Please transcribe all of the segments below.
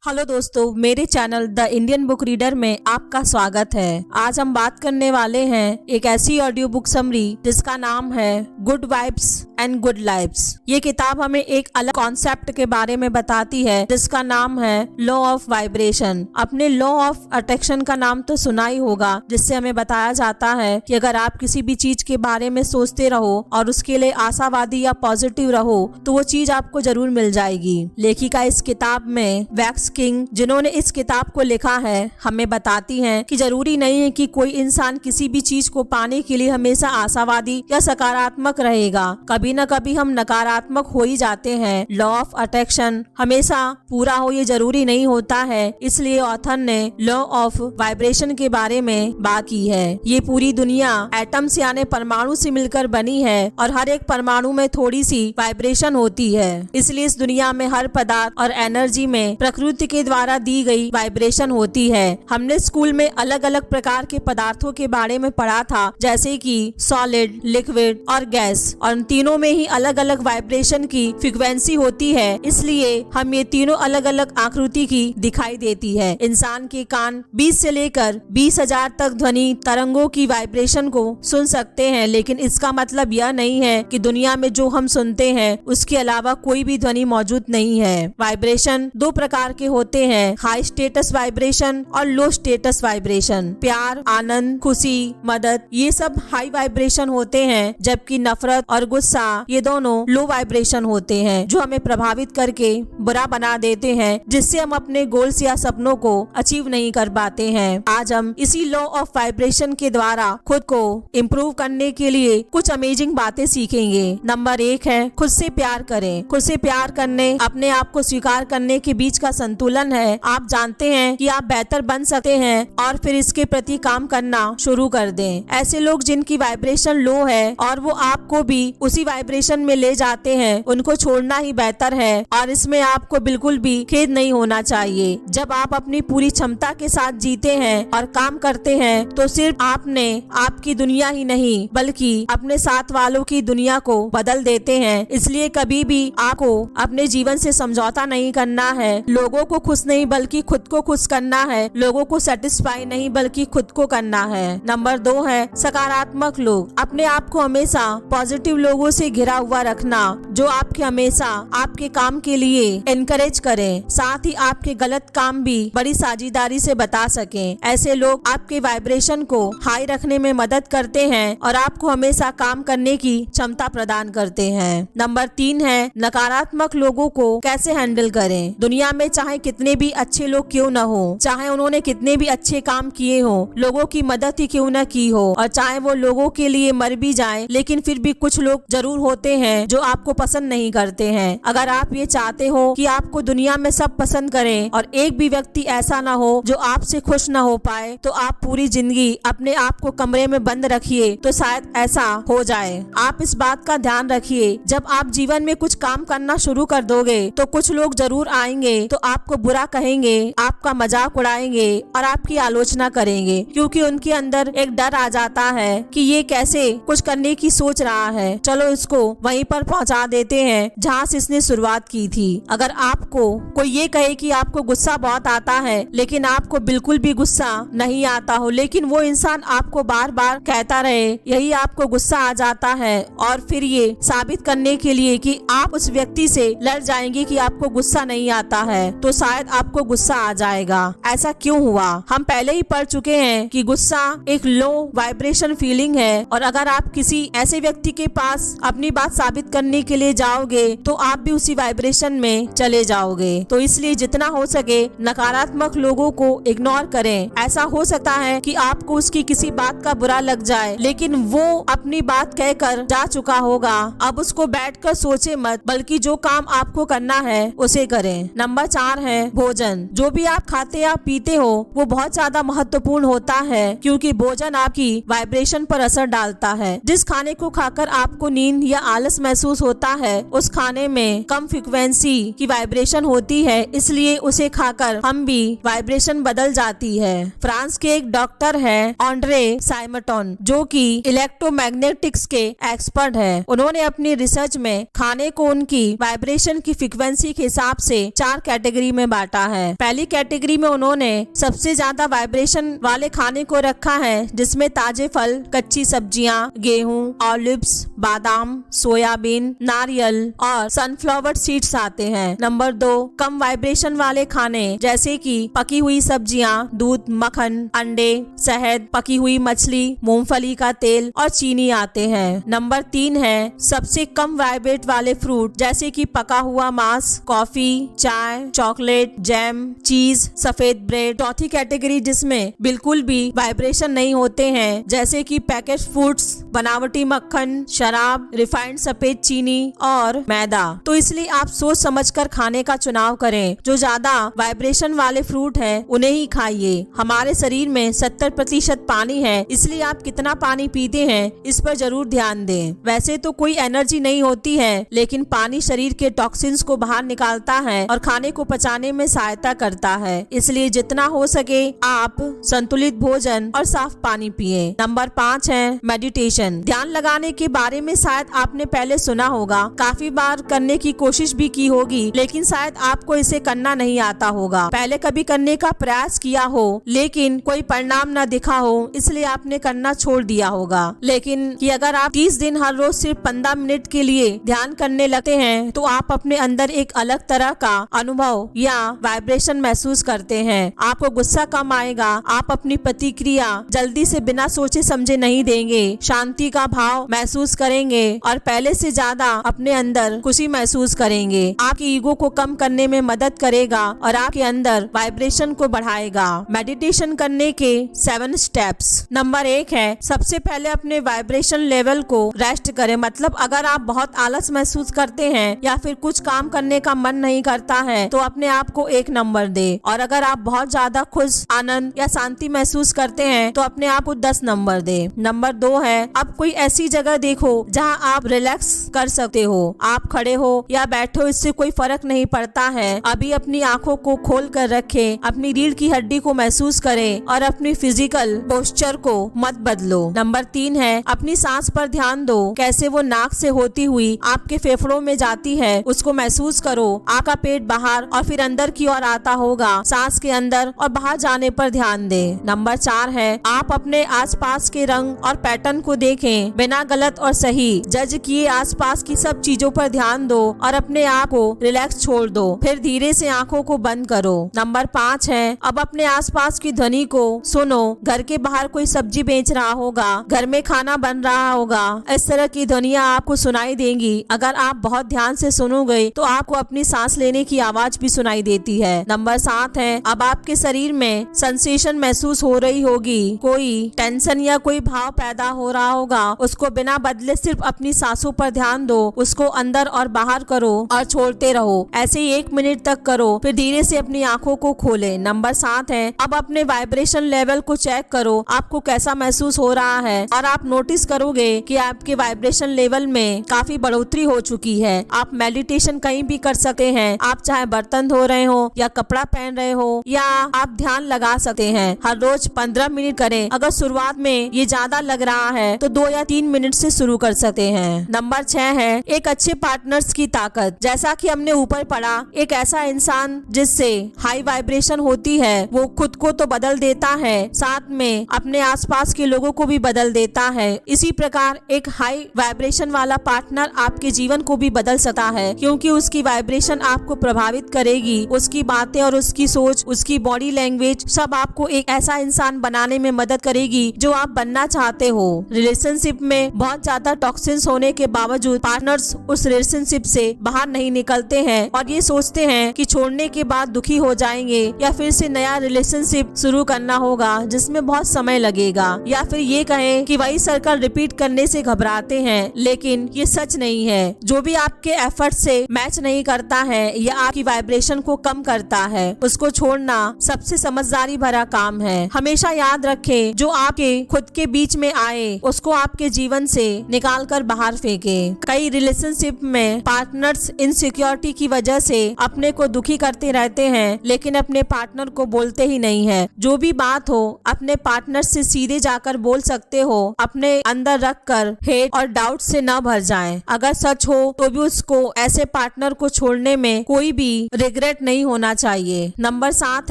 Hello दोस्तों, मेरे channel the Indian book reader में आपका स्वागत है। आज हम बात करने वाले हैं एक ऐसी ऑडियो बुक समरी जिसका नाम है good vibes and good lifes. ये किताब हमें एक अलग कॉन्सेप्ट के बारे में बताती है जिसका नाम है लॉ ऑफ वाइब्रेशन। अपने लॉ ऑफ अट्रैक्शन का नाम तो सुना ही होगा, जिससे हमें बताया जाता है कि अगर आप किसी भी चीज के बारे में सोचते रहो और उसके लिए आशावादी या पॉजिटिव रहो तो वो चीज आपको जरूर मिल जाएगी। लेखिका इस किताब में वैक्स किंग, जिन्होंने इस किताब को लिखा है, हमें बताती हैं कि जरूरी नहीं है कि कोई इंसान किसी भी चीज को पाने के लिए हमेशा आशावादी या सकारात्मक रहेगा। कभी न कभी हम नकारात्मक हो ही जाते हैं। लॉ ऑफ अट्रैक्शन हमेशा पूरा हो ये जरूरी नहीं होता है, इसलिए ऑथर ने लॉ ऑफ वाइब्रेशन के बारे में बात की है। ये पूरी दुनिया एटम्स यानी परमाणु से मिलकर बनी है और हर एक परमाणु में थोड़ी सी वाइब्रेशन होती है। इसलिए इस दुनिया में हर पदार्थ और एनर्जी में प्रकृति के द्वारा दी गई वाइब्रेशन होती है। हमने स्कूल में अलग अलग प्रकार के पदार्थों के बारे में पढ़ा था, जैसे कि सॉलिड, लिक्विड और गैस, और इन तीनों में ही अलग अलग वाइब्रेशन की फ्रीक्वेंसी होती है। इसलिए हम ये तीनों अलग अलग आकृति की दिखाई देती है। इंसान के कान 20 से लेकर 20,000 तक ध्वनि तरंगों की वाइब्रेशन को सुन सकते हैं, लेकिन इसका मतलब यह नहीं है कि दुनिया में जो हम सुनते हैं उसके अलावा कोई भी ध्वनि मौजूद नहीं है। वाइब्रेशन दो प्रकार के होते हैं, हाई स्टेटस वाइब्रेशन और लो स्टेटस वाइब्रेशन। प्यार, आनंद, खुशी, मदद, ये सब हाई वाइब्रेशन होते हैं, जबकि नफरत और गुस्सा ये दोनों लो वाइब्रेशन होते हैं, जो हमें प्रभावित करके बुरा बना देते हैं, जिससे हम अपने गोल्स या सपनों को अचीव नहीं कर पाते हैं। आज हम इसी लॉ ऑफ वाइब्रेशन के द्वारा खुद को इम्प्रूव करने के लिए कुछ अमेजिंग बातें सीखेंगे। नंबर 1 है खुद से प्यार करें। खुद से प्यार करने, अपने आप को स्वीकार करने के बीच का संतुलन है। आप जानते हैं कि आप बेहतर बन सकते हैं और फिर इसके प्रति काम करना शुरू कर दें। ऐसे लोग जिनकी वाइब्रेशन लो है और वो आपको भी उसी वाइब्रेशन में ले जाते हैं, उनको छोड़ना ही बेहतर है और इसमें आपको बिल्कुल भी खेद नहीं होना चाहिए। जब आप अपनी पूरी क्षमता के साथ जीते हैं और काम करते हैं तो सिर्फ आपने आपकी दुनिया ही नहीं बल्कि अपने साथ वालों की दुनिया को बदल देते हैं। इसलिए कभी भी आपको अपने जीवन से समझौता नहीं करना है। लोगों को खुश नहीं बल्कि खुद को खुश करना है। लोगों को सेटिस्फाई नहीं बल्कि खुद को करना है। नंबर 2 है सकारात्मक लोग। अपने आप को हमेशा पॉजिटिव लोगों से घिरा हुआ रखना, जो आपके हमेशा आपके काम के लिए एनकरेज करें, साथ ही आपके गलत काम भी बड़ी साझेदारी से बता सकें। ऐसे लोग आपके वाइब्रेशन को हाई रखने में मदद करते हैं और आपको हमेशा काम करने की क्षमता प्रदान करते हैं। नंबर 3 है नकारात्मक लोगों को कैसे हैंडल करें। दुनिया में चाहे कितने भी अच्छे लोग क्यों न हो, चाहे उन्होंने कितने भी अच्छे काम किए हो, लोगों की मदद ही क्यों न की हो, और चाहे वो लोगों के लिए मर भी जाएं, लेकिन फिर भी कुछ लोग जरूर होते हैं जो आपको पसंद नहीं करते हैं। अगर आप ये चाहते हो कि आपको दुनिया में सब पसंद करें और एक भी व्यक्ति ऐसा ना हो जो आपसे खुश न हो पाए, तो आप पूरी जिंदगी अपने आप को कमरे में बंद रखिए, तो शायद ऐसा हो जाए। आप इस बात का ध्यान रखिए, जब आप जीवन में कुछ काम करना शुरू कर दोगे तो कुछ लोग जरूर आएंगे तो आपको बुरा कहेंगे, आपका मजाक उड़ाएंगे और आपकी आलोचना करेंगे, क्योंकि उनके अंदर एक डर आ जाता है कि ये कैसे कुछ करने की सोच रहा है, चलो इसको वहीं पर पहुंचा देते हैं जहां से इसने शुरुआत की थी। अगर आपको कोई ये कहे कि आपको गुस्सा बहुत आता है लेकिन आपको बिल्कुल भी गुस्सा नहीं आता हो, लेकिन वो इंसान आपको बार बार कहता रहे यही आपको गुस्सा आ जाता है, और फिर ये साबित करने के लिए कि आप उस व्यक्ति से लड़ जाएंगे कि आपको गुस्सा नहीं आता है, तो शायद आपको गुस्सा आ जाएगा। ऐसा क्यों हुआ? हम पहले ही पढ़ चुके हैं कि गुस्सा एक लो वाइब्रेशन फीलिंग है, और अगर आप किसी ऐसे व्यक्ति के पास अपनी बात साबित करने के लिए जाओगे तो आप भी उसी वाइब्रेशन में चले जाओगे। तो इसलिए जितना हो सके नकारात्मक लोगों को इग्नोर करें। ऐसा हो सकता है कि आपको उसकी किसी बात का बुरा लग जाए, लेकिन वो अपनी बात कहकर जा चुका होगा। अब उसको बैठकर सोचे मत, बल्कि जो काम आपको करना है उसे करें। नंबर 4 है भोजन। जो भी आप खाते या पीते हो वो बहुत ज्यादा महत्वपूर्ण होता है, क्योंकि भोजन आपकी वाइब्रेशन पर असर डालता है। जिस खाने को खाकर आपको नींद या आलस महसूस होता है, उस खाने में कम फ्रीक्वेंसी की वाइब्रेशन होती है, इसलिए उसे खाकर हम भी वाइब्रेशन बदल जाती है। फ्रांस के एक डॉक्टर है ऑन्ड्रे साइमटन, जो कि इलेक्ट्रोमैग्नेटिक्स के एक्सपर्ट है। उन्होंने अपनी रिसर्च में खाने को उनकी वाइब्रेशन की फ्रीक्वेंसी के हिसाब से 4 कैटेगरी कैटेगरी में बांटा है। पहली कैटेगरी में उन्होंने सबसे ज्यादा वाइब्रेशन वाले खाने को रखा है, जिसमें ताजे फल, कच्ची सब्जियां, गेहूं, ऑलिव्स, बादाम, सोयाबीन, नारियल और सनफ्लावर सीड्स आते हैं। नंबर 2, कम वाइब्रेशन वाले खाने जैसे कि पकी हुई सब्जियां, दूध, मक्खन, अंडे, शहद, पकी हुई मछली, मूंगफली का तेल और चीनी आते हैं। नंबर 3 है सबसे कम वाइब्रेट वाले फ्रूट जैसे कि पका हुआ मांस, कॉफी, चाय, चॉकलेट, जैम, चीज, सफेद ब्रेड। चौथी कैटेगरी जिसमें बिल्कुल भी वाइब्रेशन नहीं होते हैं जैसे कि पैकेज फूड्स, बनावटी मक्खन, शराब, रिफाइंड सफेद चीनी और मैदा। तो इसलिए आप सोच समझकर खाने का चुनाव करें। जो ज्यादा वाइब्रेशन वाले फ्रूट है उन्हें ही खाइए। हमारे शरीर में 70% पानी है, इसलिए आप कितना पानी पीते हैं इस पर जरूर ध्यान दें। वैसे तो कोई एनर्जी नहीं होती है, लेकिन पानी शरीर के टॉक्सिन्स को बाहर निकालता है और खाने को पचाने में सहायता करता है। इसलिए जितना हो सके आप संतुलित भोजन और साफ पानी पिए। नंबर 5 है मेडिटेशन। ध्यान लगाने के बारे में शायद आपने पहले सुना होगा, काफी बार करने की कोशिश भी की होगी, लेकिन शायद आपको इसे करना नहीं आता होगा। पहले कभी करने का प्रयास किया हो लेकिन कोई परिणाम न दिखा हो, इसलिए आपने करना छोड़ दिया होगा। लेकिन कि अगर आप 30 दिन हर रोज सिर्फ 15 मिनट के लिए ध्यान करने लगते हैं तो आप अपने अंदर एक अलग तरह का अनुभव या वाइब्रेशन महसूस करते हैं। आपको गुस्सा कम आएगा, आप अपनी प्रतिक्रिया जल्दी से बिना सोचे समझे नहीं देंगे, शांति का भाव महसूस करेंगे और पहले से ज्यादा अपने अंदर खुशी महसूस करेंगे। आपकी ईगो को कम करने में मदद करेगा और आपके अंदर वाइब्रेशन को बढ़ाएगा। मेडिटेशन करने के 7 स्टेप्स। नंबर 1 है सबसे पहले अपने वाइब्रेशन लेवल को रेस्ट करें। मतलब अगर आप बहुत आलस महसूस करते हैं या फिर कुछ काम करने का मन नहीं करता है तो अपने आप को 1 नंबर दे, और अगर आप बहुत ज्यादा खुश, आनंद या शांति महसूस करते हैं तो अपने आप को 10 नंबर दे। नंबर 2 है अब कोई ऐसी जगह देखो जहां आप रिलैक्स कर सकते हो। आप खड़े हो या बैठे हो इससे कोई फर्क नहीं पड़ता है। अभी अपनी आंखों को खोल कर रखें, अपनी रीढ़ की हड्डी को महसूस करें और अपनी फिजिकल पोस्चर को मत बदलो। नंबर 3 है अपनी सांस पर ध्यान दो, कैसे वो नाक से होती हुई आपके फेफड़ों में जाती है उसको महसूस करो। आपका पेट बाहर और फिर अंदर की ओर आता होगा। सांस के अंदर और बाहर जाने पर ध्यान दें। नंबर 4 है आप अपने आसपास के रंग और पैटर्न को देखें, बिना गलत और सही जज किए आसपास की सब चीजों पर ध्यान दो और अपने आप को रिलैक्स छोड़ दो। फिर धीरे से आंखों को बंद करो। नंबर 5 है अब अपने आसपास की ध्वनि को सुनो। घर के बाहर कोई सब्जी बेच रहा होगा, घर में खाना बन रहा होगा, इस तरह की ध्वनियाँ आपको सुनाई देंगी। अगर आप बहुत ध्यान से सुनोगे तो आपको अपनी सांस लेने की आवाज भी सुनाई देती है। नंबर 7 है अब आपके शरीर में सेंसेशन महसूस हो रही होगी, कोई टेंशन या कोई भाव पैदा हो रहा होगा, उसको बिना बदले सिर्फ अपनी सांसों पर ध्यान दो, उसको अंदर और बाहर करो और छोड़ते रहो। ऐसे ही 1 मिनट तक करो, फिर धीरे से अपनी आंखों को खोले। नंबर 7 है अब अपने वाइब्रेशन लेवल को चेक करो, आपको कैसा महसूस हो रहा है और आप नोटिस करोगे कि आपके वाइब्रेशन लेवल में काफी बढ़ोतरी हो चुकी है। आप मेडिटेशन कहीं भी कर सकते हैं, आप चाहे बर्तन धो रहे हो या कपड़ा पहन रहे हो या आप ध्यान लगा सकते हैं। हर रोज 15 मिनट करें। अगर शुरुआत में ये ज्यादा लग रहा है तो 2 या 3 मिनट से शुरू कर सकते हैं। नंबर 6 है एक अच्छे पार्टनर्स की ताकत। जैसा कि हमने ऊपर पढ़ा, एक ऐसा इंसान जिससे हाई वाइब्रेशन होती है वो खुद को तो बदल देता है, साथ में अपने आसपास के लोगों को भी बदल देता है। इसी प्रकार एक हाई वाइब्रेशन वाला पार्टनर आपके जीवन को भी बदल सकता है, क्योंकि उसकी वाइब्रेशन आपको प्रभावित करेगी। उसकी बातें और उसकी सोच, उसकी बॉडी लैंग्वेज सब आपको एक ऐसा इंसान बनाने में मदद करेगी जो आप बनना चाहते हो। रिलेशनशिप में बहुत ज्यादा टॉक्सिन्स होने के बावजूद पार्टनर्स उस रिलेशनशिप से बाहर नहीं निकलते हैं और ये सोचते हैं कि छोड़ने के बाद दुखी हो जाएंगे या फिर से नया रिलेशनशिप शुरू करना होगा जिसमें बहुत समय लगेगा, या फिर ये कहें कि वही सर्कल रिपीट करने से घबराते हैं। लेकिन ये सच नहीं है। जो भी आपके एफर्ट से मैच नहीं करता है या आपकी वाइब्रेशन को कम करता है, उसको छोड़ना सबसे समझदारी भरा काम है। हमेशा याद रखें, जो आपके खुद के बीच में आए उसको आपके जीवन से निकाल कर बाहर फेंके। कई रिलेशनशिप में पार्टनर्स इनसिक्योरिटी की वजह से अपने को दुखी करते रहते हैं, लेकिन अपने पार्टनर को बोलते ही नहीं है। जो भी बात हो अपने पार्टनर से सीधे जाकर बोल सकते हो, अपने अंदर रख कर हेट और डाउट से न भर जाएं। अगर सच हो तो भी उसको ऐसे पार्टनर को छोड़ने में कोई भी रिग्रेट रिग्रेट नहीं होना चाहिए। नंबर 7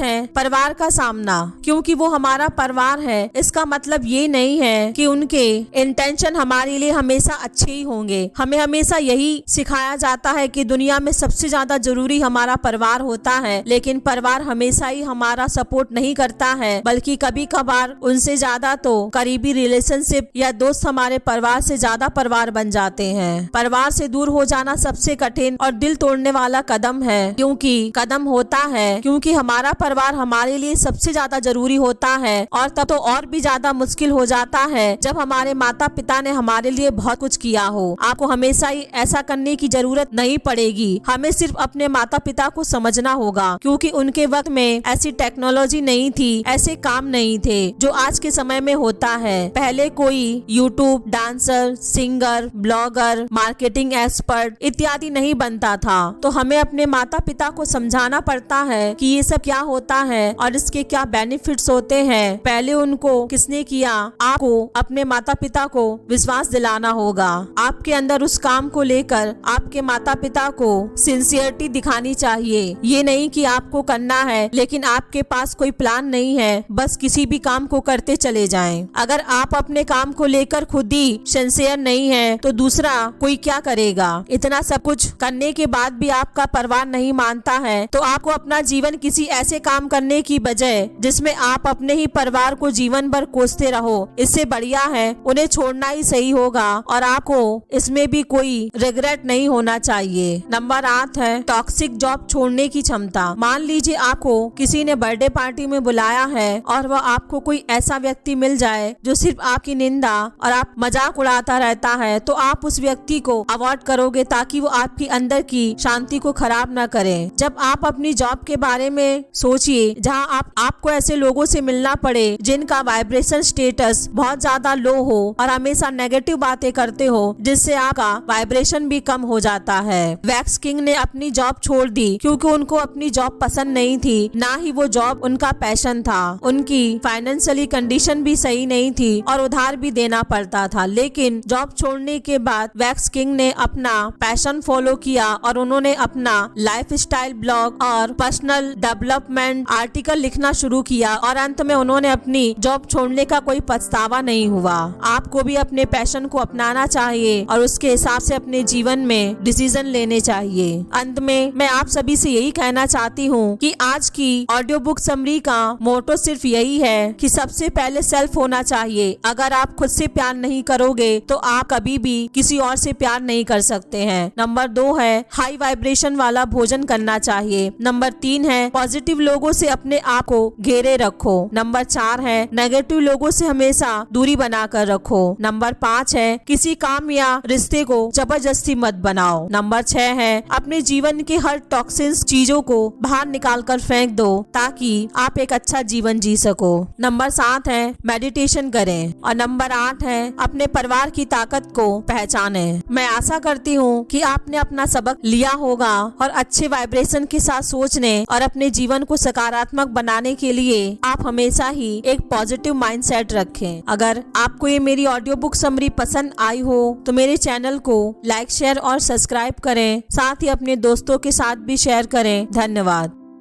है परिवार का सामना। क्योंकि वो हमारा परिवार है, इसका मतलब ये नहीं है कि उनके इंटेंशन हमारे लिए हमेशा अच्छे ही होंगे। हमें हमेशा यही सिखाया जाता है कि दुनिया में सबसे ज्यादा जरूरी हमारा परिवार होता है, लेकिन परिवार हमेशा ही हमारा सपोर्ट नहीं करता है, बल्कि कभी कभार उनसे ज्यादा तो करीबी रिलेशनशिप या दोस्त हमारे परिवार से ज्यादा परिवार बन जाते हैं। परिवार से दूर हो जाना सबसे कठिन और दिल तोड़ने वाला कदम है, क्योंकि हमारा परिवार हमारे लिए सबसे ज्यादा जरूरी होता है। और तब तो और भी ज्यादा मुश्किल हो जाता है जब हमारे माता पिता ने हमारे लिए बहुत कुछ किया हो। आपको हमेशा ही ऐसा करने की जरूरत नहीं पड़ेगी, हमें सिर्फ अपने माता पिता को समझना होगा, क्योंकि उनके वक्त में ऐसी टेक्नोलॉजी नहीं थी, ऐसे काम नहीं थे जो आज के समय में होता है। पहले कोई YouTube, dancer, singer, blogger, marketing expert इत्यादि नहीं बनता था, तो हमें अपने माता पिता को समझाना पड़ता है कि ये सब क्या होता है और इसके क्या बेनिफिट्स होते हैं। पहले उनको किसने किया, आपको अपने माता पिता को विश्वास दिलाना होगा। आपके अंदर उस काम को लेकर आपके माता पिता को सिंसियरिटी दिखानी चाहिए। ये नहीं कि आपको करना है लेकिन आपके पास कोई प्लान नहीं है, बस किसी भी काम को करते चले जाएं। अगर आप अपने काम को लेकर खुद ही सिंसियर नहीं है तो दूसरा कोई क्या करेगा। इतना सब कुछ करने के बाद भी आपका परिवार नहीं मानता है तो आपको अपना जीवन किसी ऐसे काम करने की बजाय जिसमें आप अपने ही परिवार को जीवन भर कोसते रहो, इससे बढ़िया है उन्हें छोड़ना ही सही होगा और आपको इसमें भी कोई रिग्रेट नहीं होना चाहिए। नंबर 8 है टॉक्सिक जॉब छोड़ने की क्षमता। मान लीजिए आपको किसी ने बर्थडे पार्टी में बुलाया है और वह आपको कोई ऐसा व्यक्ति मिल जाए जो सिर्फ आपकी निंदा और आप मजाक उड़ाता रहता है, तो आप उस व्यक्ति को अवॉइड करोगे ताकि वो आपकी अंदर की शांति को खराब न करे। जब आप अपनी जॉब के बारे में सोचिए जहां आपको ऐसे लोगों से मिलना पड़े जिनका वाइब्रेशन स्टेटस बहुत ज्यादा लो हो और हमेशा नेगेटिव बातें करते हो, जिससे आपका वाइब्रेशन भी कम हो जाता है। वैक्स किंग ने अपनी जॉब छोड़ दी क्योंकि उनको अपनी जॉब पसंद नहीं थी, ना ही वो जॉब उनका पैशन था। उनकी फाइनेंशियली कंडीशन भी सही नहीं थी और उधार भी देना पड़ता था, लेकिन जॉब छोड़ने के बाद वैक्स किंग ने अपना पैशन फॉलो किया और उन्होंने अपना लाइफस्टाइल ब्लॉग और पर्सनल डेवलपमेंट आर्टिकल लिखना शुरू किया और अंत में उन्होंने अपनी जॉब छोड़ने का कोई पछतावा नहीं हुआ। आपको भी अपने पैशन को अपनाना चाहिए और उसके हिसाब से अपने जीवन में डिसीजन लेने चाहिए। अंत में मैं आप सभी से यही कहना चाहती हूँ कि आज की ऑडियो बुक समरी का मोटो सिर्फ यही है कि सबसे पहले सेल्फ होना चाहिए। अगर आप खुद से प्यार नहीं करोगे तो आप कभी भी किसी और से प्यार नहीं कर सकते हैं। नंबर 2 है हाई वाइब्रेशन वाला भोजन करना चाहिए। नंबर 3 है पॉजिटिव लोगों से अपने आप को घेरे रखो। नंबर 4 है नेगेटिव लोगों से हमेशा दूरी बनाकर रखो। नंबर 5 है किसी काम या रिश्ते को जबरदस्ती मत बनाओ। नंबर 6 है अपने जीवन के हर टॉक्सिन्स चीजों को बाहर निकाल कर फेंक दो ताकि आप एक अच्छा जीवन जी सको। नंबर 7 है मेडिटेशन करें और नंबर 8 है अपने परिवार की ताकत को पहचाने। मैं आशा करती हूँ कि आपने अपना सबक लिया होगा और अच्छे वाइब्रेशन के साथ सोचने और अपने जीवन को सकारात्मक बनाने के लिए आप हमेशा ही एक पॉजिटिव माइंडसेट रखें। अगर आपको ये मेरी ऑडियो बुक समरी पसंद आई हो तो मेरे चैनल को लाइक, शेयर और सब्सक्राइब करें, साथ ही अपने दोस्तों के साथ भी शेयर करें। धन्यवाद।